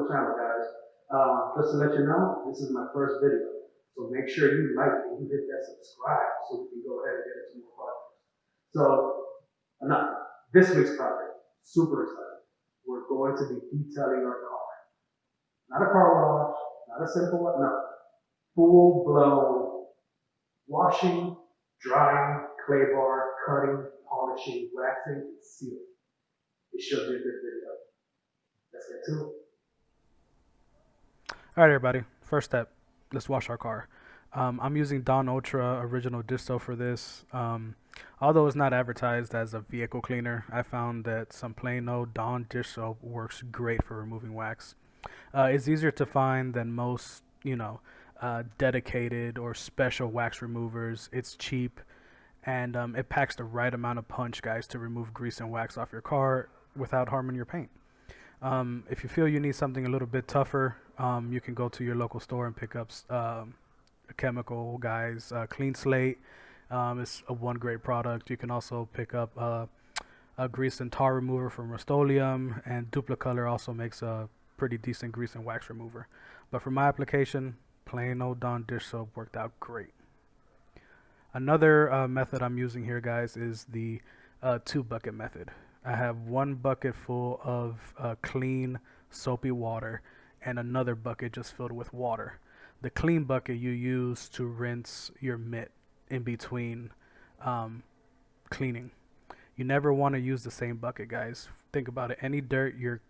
the channel, guys. Just to let you know, this is my first video. So make sure you like it, you hit that subscribe so we can go ahead and get into more projects. So, enough. This week's project, super exciting. We're going to be detailing our car. Not a car wash, not a simple one, no. Full blown washing, drying, ClayBar, cutting, polishing, waxing, and sealing. It should be a good video. Let's get to it. All right, everybody. First step, let's wash our car. I'm using Dawn Ultra Original Disto for this. Although it's not advertised as a vehicle cleaner, I found that some plain old Dawn dish soap works great for removing wax. It's easier to find than most, dedicated or special wax removers. It's cheap, and it packs the right amount of punch, guys, to remove grease and wax off your car without harming your paint. If you feel you need something a little bit tougher, you can go to your local store and pick up chemical, guys. Clean Slate is one great product. You can also pick up a grease and tar remover from Rust-Oleum, and Duplicolor also makes a pretty decent grease and wax remover. But for my application, plain old Dawn dish soap worked out great. Another method I'm using here, guys, is the 2-bucket method. I have 1 bucket full of clean, soapy water and another bucket just filled with water. The clean bucket you use to rinse your mitt in between cleaning. You never want to use the same bucket, guys. Think about it. Any dirt you're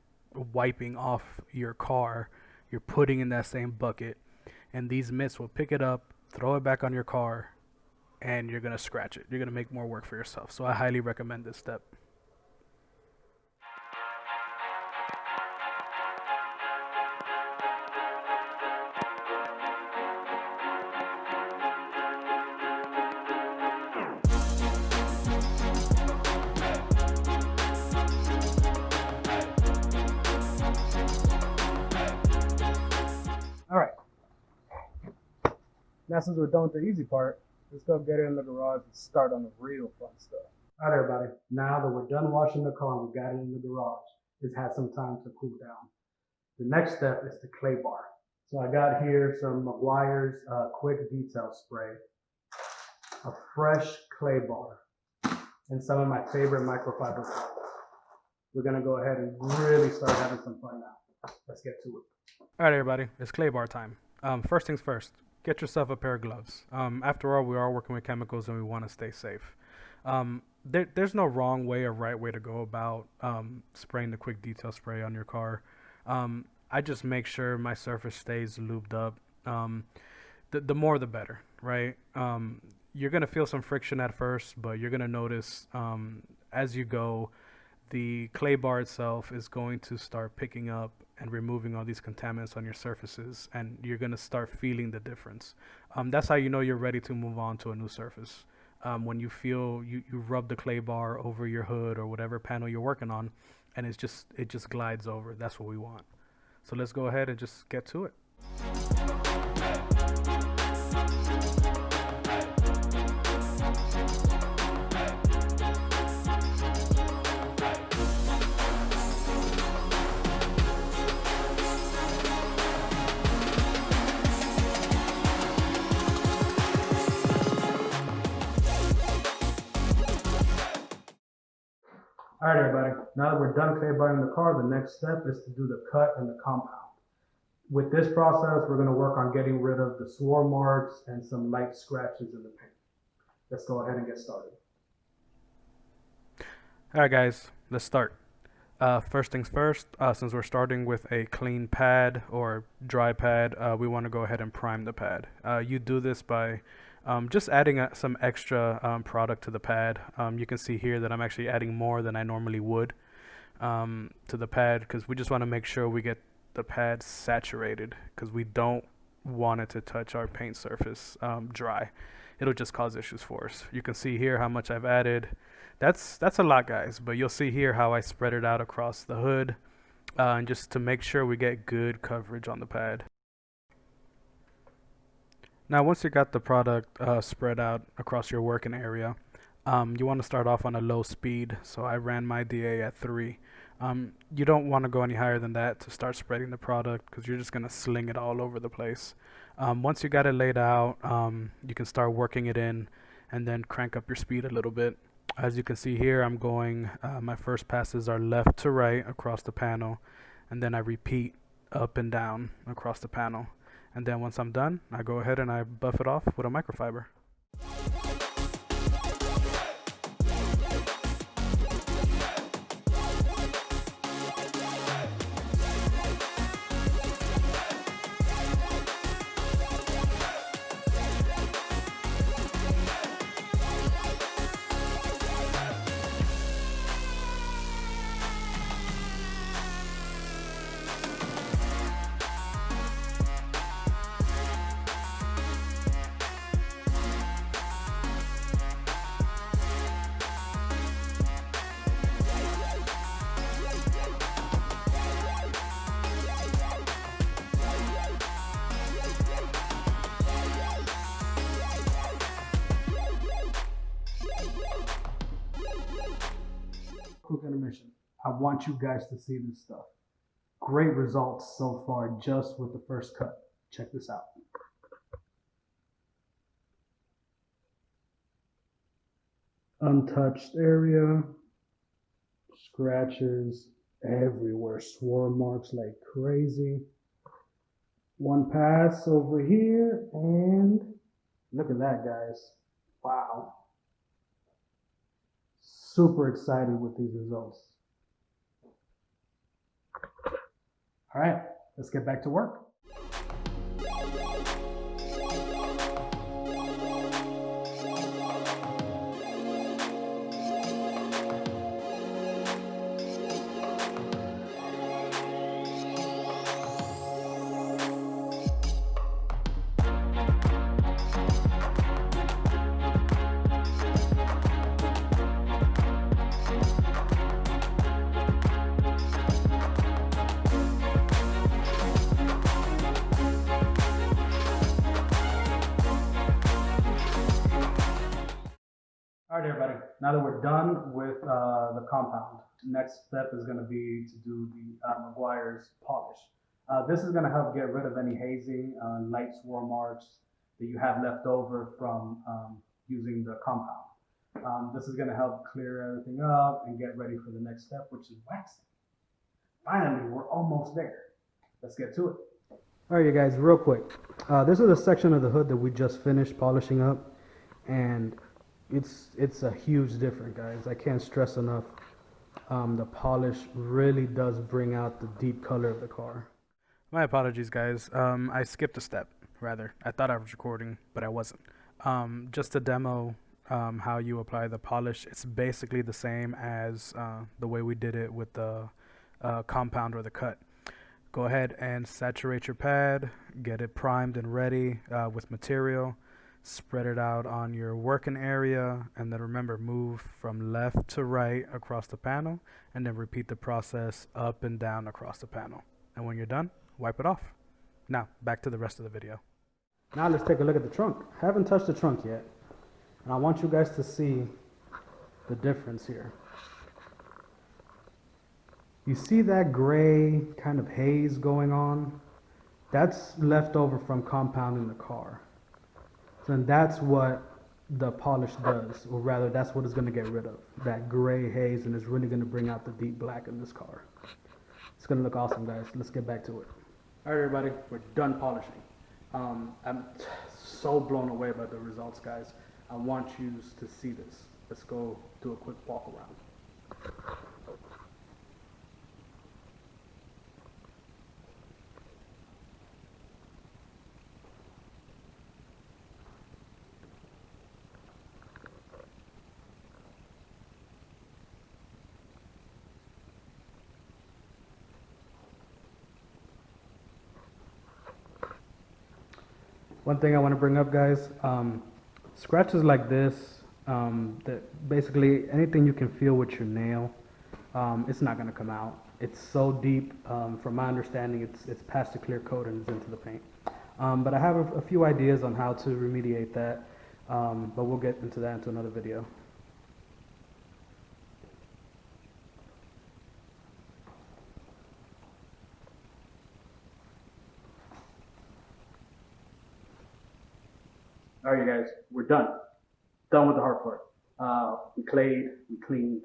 wiping off your car, you're putting in that same bucket, and these mitts will pick it up, throw it back on your car, and you're going to scratch it. You're going to make more work for yourself. So I highly recommend this step. All right. Now, since we're done with the easy part, let's go get it in the garage and start on the real fun stuff. All right, everybody. Now that we're done washing the car and we got it in the garage, it's had some time to cool down. The next step is the ClayBar. So I got here some Meguiar's quick detail spray, a fresh ClayBar, and some of my favorite microfiber products. We're gonna go ahead and really start having some fun now. Let's get to it. All right, everybody, it's ClayBar time. First things first, get yourself a pair of gloves. After all, we are working with chemicals and we want to stay safe. There's no wrong way or right way to go about spraying the quick detail spray on your car. I just make sure my surface stays lubed up. The more the better, right? You're going to feel some friction at first, but you're going to notice as you go, the ClayBar itself is going to start picking up and removing all these contaminants on your surfaces, and you're going to start feeling the difference. That's how you know you're ready to move on to a new surface. When you feel you rub the ClayBar over your hood or whatever panel you're working on, and it just glides over. That's what we want. So let's go ahead and just get to it. All right, everybody. Now that we're done ClayBarring the car, the next step is to do the cut and the compound. With this process, we're going to work on getting rid of the swirl marks and some light scratches in the paint. Let's go ahead and get started. All right, guys, let's start. First things first, since we're starting with a clean pad or dry pad, we want to go ahead and prime the pad. You do this by just adding some extra product to the pad. You can see here that I'm actually adding more than I normally would to the pad, because we just want to make sure we get the pad saturated, because we don't want it to touch our paint surface dry. It'll just cause issues for us. You can see here how much I've added. That's a lot, guys, but you'll see here how I spread it out across the hood, and just to make sure we get good coverage on the pad. Now, once you got the product spread out across your working area, You want to start off on a low speed, so I ran my DA at 3. You don't want to go any higher than that to start spreading the product because you're just going to sling it all over the place. Once you got it laid out, you can start working it in and then crank up your speed a little bit. As you can see here, I'm going, my first passes are left to right across the panel, and then I repeat up and down across the panel. And then once I'm done, I go ahead and I buff it off with a microfiber. Quick intermission. I want you guys to see this stuff. Great results so far just with the first cut. Check this out. Untouched area, scratches everywhere, swirl marks like crazy. One pass over here, and look at that, guys. Wow. Super excited with these results. All right, let's get back to work. All right, everybody. Now that we're done with the compound, next step is going to be to do the McGuire's polish. This is going to help get rid of any hazing, light swirl marks that you have left over from using the compound. This is going to help clear everything up and get ready for the next step, which is waxing. Finally, we're almost there. Let's get to it. All right, you guys, real quick. This is a section of the hood that we just finished polishing up, and it's a huge difference, guys. I can't stress enough. The polish really does bring out the deep color of the car. My apologies, guys. I skipped a step, rather. I thought I was recording, but I wasn't. Just to demo how you apply the polish, it's basically the same as the way we did it with the compound or the cut. Go ahead and saturate your pad, get it primed and ready with material. Spread it out on your working area, and then remember, move from left to right across the panel, and then repeat the process up and down across the panel. And when you're done, wipe it off. Now, back to the rest of the video. Now let's take a look at the trunk. Haven't touched the trunk yet, and I want you guys to see the difference here. You see that gray kind of haze going on? That's left over from compounding the car. And that's what the polish does, or rather that's what it's going to get rid of, that gray haze, and it's really going to bring out the deep black in this car. It's going to look awesome, guys. Let's get back to it. All right, everybody, we're done polishing. I'm so blown away by the results, guys. I want you to see this. Let's go do a quick walk around. One thing I want to bring up, guys, scratches like this, that basically anything you can feel with your nail, it's not going to come out. It's so deep. From my understanding, it's past the clear coat and it's into the paint. But I have a few ideas on how to remediate that, but we'll get into that into another video. All right, you guys, we're done. Done with the hard part. We clayed, we cleaned,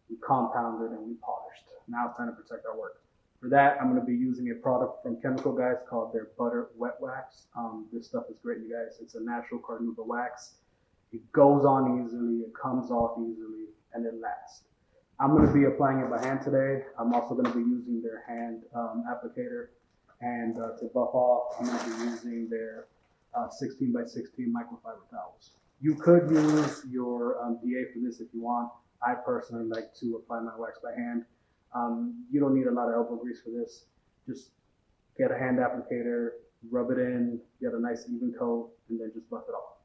we compounded, and we polished. Now it's time to protect our work. For that, I'm going to be using a product from Chemical Guys called their Butter Wet Wax. This stuff is great, you guys. It's a natural carnauba wax. It goes on easily, it comes off easily, and it lasts. I'm going to be applying it by hand today. I'm also going to be using their hand applicator. And to buff off, I'm going to be using their 16 by 16 microfiber towels. You could use your DA for this if you want. I personally like to apply my wax by hand. You don't need a lot of elbow grease for this. Just get a hand applicator, rub it in, get a nice even coat, and then just buff it off.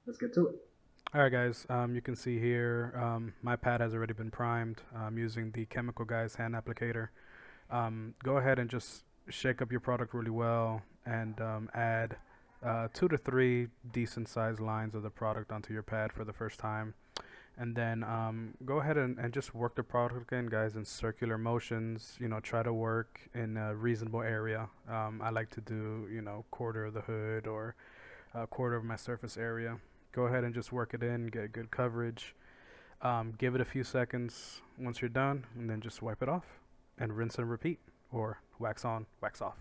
Let's get to it. All right, guys, you can see here my pad has already been primed. I'm using the Chemical Guys hand applicator. Go ahead and just shake up your product really well and add 2 to 3 decent sized lines of the product onto your pad for the first time. And then go ahead and just work the product in, guys, in circular motions. You know, try to work in a reasonable area. I like to do, you know, quarter of the hood or a quarter of my surface area. Go ahead and just work it in, get good coverage. Give it a few seconds once you're done, and then just wipe it off and rinse and repeat, or wax on, wax off.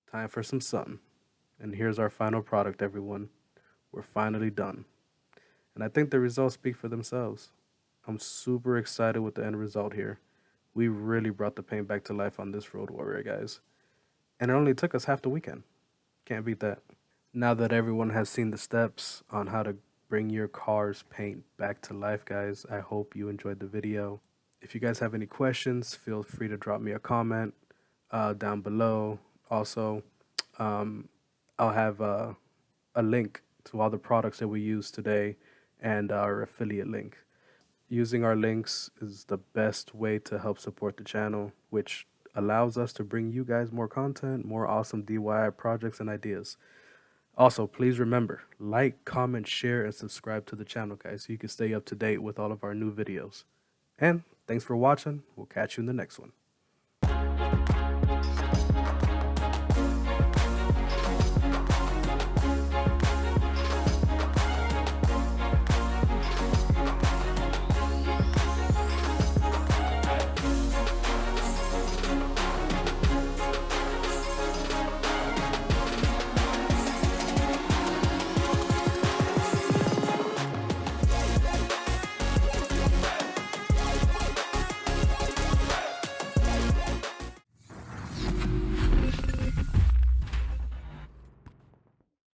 Time for some sun. And here's our final product, everyone. We're finally done. And I think the results speak for themselves. I'm super excited with the end result here. We really brought the paint back to life on this Road Warrior, guys. And it only took us half the weekend. Can't beat that. Now that everyone has seen the steps on how to bring your car's paint back to life, guys, I hope you enjoyed the video. If you guys have any questions, feel free to drop me a comment down below. Also, I'll have a link to all the products that we use today and our affiliate link. Using our links is the best way to help support the channel, which allows us to bring you guys more content, more awesome DIY projects and ideas. Also, please remember, like, comment, share, and subscribe to the channel, guys, so you can stay up to date with all of our new videos. And thanks for watching. We'll catch you in the next one.